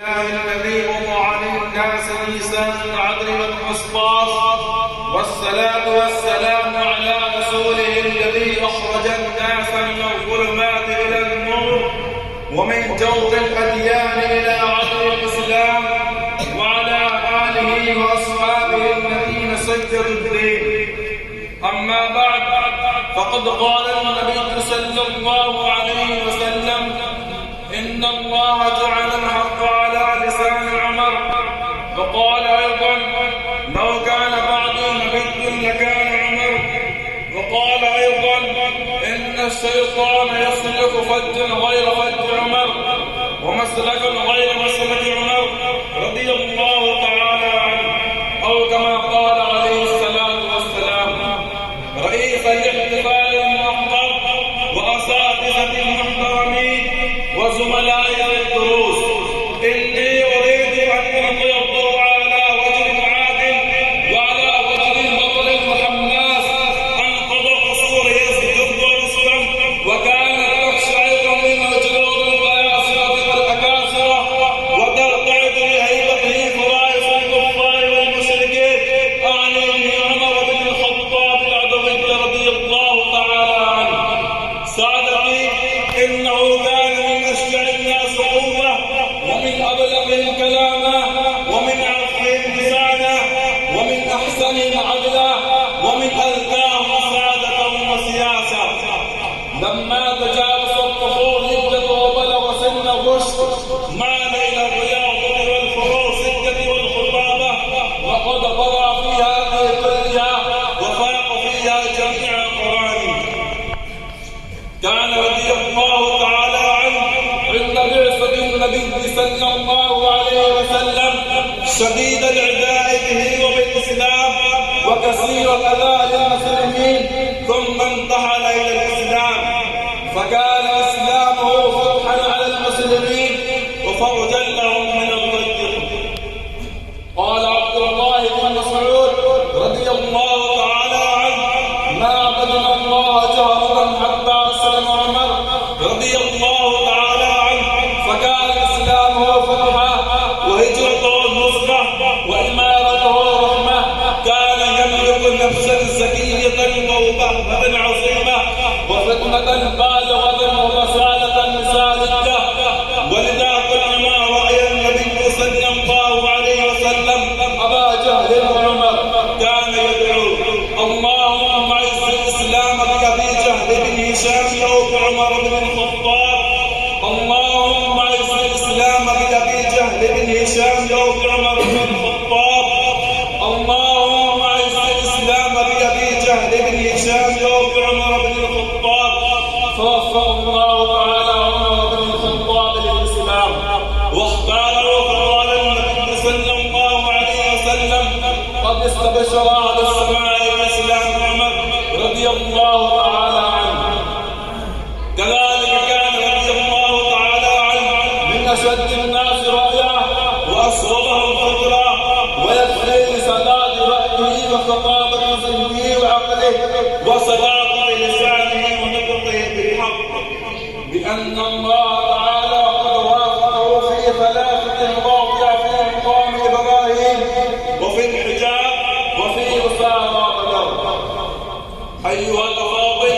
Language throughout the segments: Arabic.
الذي وضع للناس ميزان العدل والقسطاس، والصلاة والسلام على رسوله الذي أخرج الناس من الظلمات إلى النور ومن جور الأديان إلى عدل الإسلام، وعلى آله وأصحابه الذين سجدوا الدين. أما بعد، فقد قال النبي صلى الله عليه وسلم: إن الله جعل الحق على لسان عمر. وقال أيضا: لو كان بعضي نبي لكان عمر. وقال أيضا: إن الشيطان يسلك فجا غير فج عمر ومسلكا غير مسلك عمر رضي الله تعالى عنه، أو كما قال عليه الصلاة والسلام. رئيس الاحتفال المحضر وأساتذة المحترمين وزملاء الدروس، إني أريد أن ألقي الضوء على وجه عادل وعلى وجه البطل المحماس أنقض قصور يزيد ورستم، وكان تقشعر منه جلود القياصرة والأكاسرة وترتعد بهيبته فرائص الكفار والمشركين. أعني به عمر بن الخطاب العدوي رضي الله تعالى عنه. سادتي، إنه كان من أشجع الناس قوة، ومن أبلغهم كلاما، ومن عرفهم لسانا، ومن أحسنهم عدلا، ومن أذكاهم سعادة وسياسة. لما تجاوز الطفول هجته وبلغ سن الرشد مال إلى الرياضة والفروسية والخطابة، وقد برى فيها كلها وفاق فيها جميع القرآن. كان رضي الله تعالى عنه عند بعثة النبي صلى الله عليه وسلم شديد العداء به وبالإسلام، وكثير الأذى للمسلمين، ثم انتحل إلى الإسلام، فكان إسلامه فتحا على المسلمين وفرجا لهم من الضيق. قال عبد الله بن مسعود رضي الله تعالى عنه: ما عبدنا الله جهرا حتى أسلم عمر رضي الله تعالى عنه، فكان إسلامه فتحا وهجرته النصرة وإمارته رحمة. كان يملك نفسا زكية موبهة عظيمة وفتنة بالغة ومسالة سالكة، ولذا كلما رأى النبي صلى الله عليه وسلم أبا جهل وعمر كان يدعو: اللهم اعز الإسلام بأبي جهل بن هشام أو بعمر بن الخطاب، اللهم اعز الإسلام بأبي جهل بن هشام أو بعمر بن الخطاب، اللهم اعز الإسلام بأبي جهل بن هشام أو بعمر بن الخطاب. فوفق الله تعالى عمر بن الخطاب للإسلام، واختاره فقال النبي صلى الله عليه وسلم: قد استبشر أهل السماء بإسلام عمر رضي الله تعالى عنه. كذلك كان رضي الله تعالى عنه من أشد الناس رأيا وأصوبهم فكرا، ويكفي لسداد رأيه وثقافة ذهنه وعقله وصداقة لسانه ونطقه بالحق، بأن الله تعالى قد وافقه في ثلاثة مواضع: في مقام إبراهيم، وفي الحجاب، وفي أسارى بدر. أيها الأفاضل،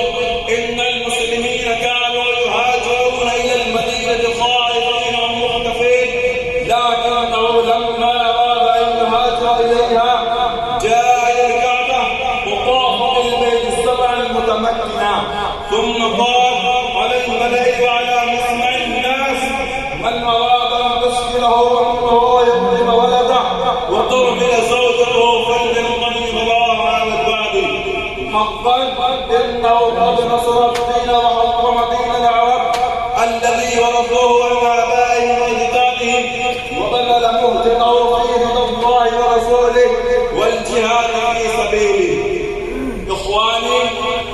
إن المسلمين كانوا يهاجرون إلى المدينة خائفين ومختفين، لكنه لما أراد أن يهاجر إليها جاء إلى الكعبة وطاف بالبيت السبع المتمكنة، ثم قال على الملأ وعلى مسمع الناس: من أراد أن تشكله أمه ويكرم ولده وترمل زوجته فليلقني الله على الباب. حقا إنه قد نصر الدين وحطم دين العرب الذي ورثوه عن آبائهم وأجدادهم، وبذل مهجته في رضا الله ورسوله والجهاد في سبيله. إخواني،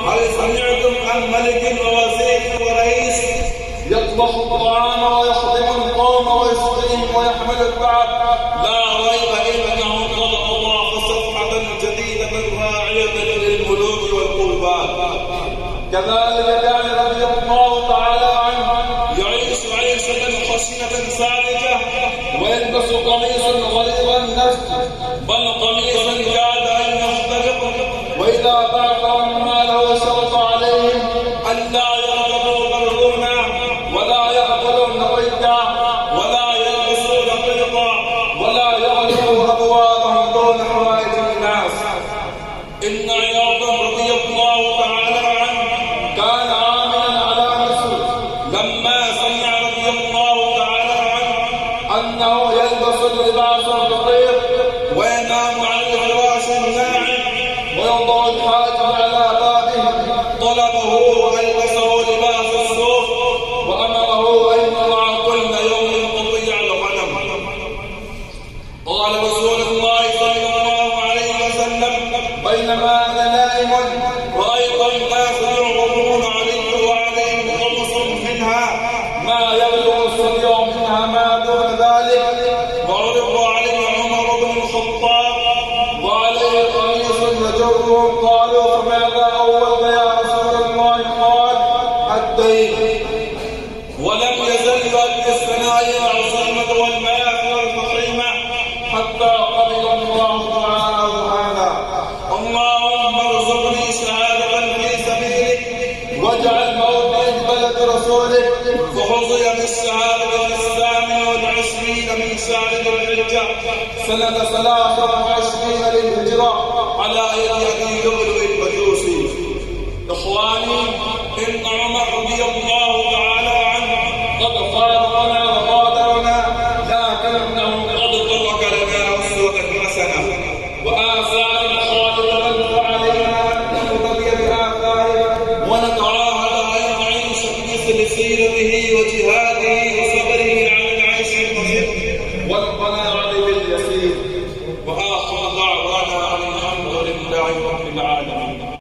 هل سمعتم عن ملك ووزير ورئيس يطبخ الطعام ويخدم القوم ويسقيهم ويحمل البعث؟ لا ريب انه خلق الله صفحه جديده راعيه للملوك والقربات. كذلك كان رضي الله تعالى عنه يعيش عيشه خشنه سالكه يلبس قميصا غليظ النسج بل قميصا كاد أن يختلق. وإذا باعهم ماله شرط عليهم أن لا يغضبوا بالغنى ولا يأكلون ضيقا ولا يلبسون قلقا ولا يغلقوا أبوابهم دون حوائج الناس. إن عياض رضي الله تعالى عنه كان عاملا على نفسه لما سمع رضي الله تعالى عنه أنه يلبس اللباس الفقير وينام على الفراش الناعم ويوضع الحاجب على بابه، طلبه وألبسه لباس الصوف وأمره أن يضع كل يوم قطيع الغنم. قال رسول الله صلى الله عليه وسلم: بينما أنا نائم رأيت الناس يعرضون علي وعليهم خمس منها ما يبلغ الصبي منها ما دون ذلك، وعرض علي عمر بن الخطاب وعليه قميص يجره. قالوا: فماذا أولت يا رسول الله؟ قال: الدين. ولم يزل يؤدي الثنايا العظيمة والمآثر الفخيمة حتى قبل الله تعالى هذا. اللهم ارزقني شهادة في سبيلك واجعل موتي ببلد رسولك. فحظي بالشهادة في 28 من شهر ذي الحجة سنة 23 للهجرة على يد أبي لؤلؤ المجوسي. إخواني، إن عمر رضي الله تعالى عنه قد فارقنا وغادرنا، لكنه قد ترك لنا أسوة حسنة وآثار خالدة علينا أن نقتدي بآثاره ونتعاهد أن نعيش بمثل سيرته وجهاده وصبره على العيش القصير والقناعة باليسير.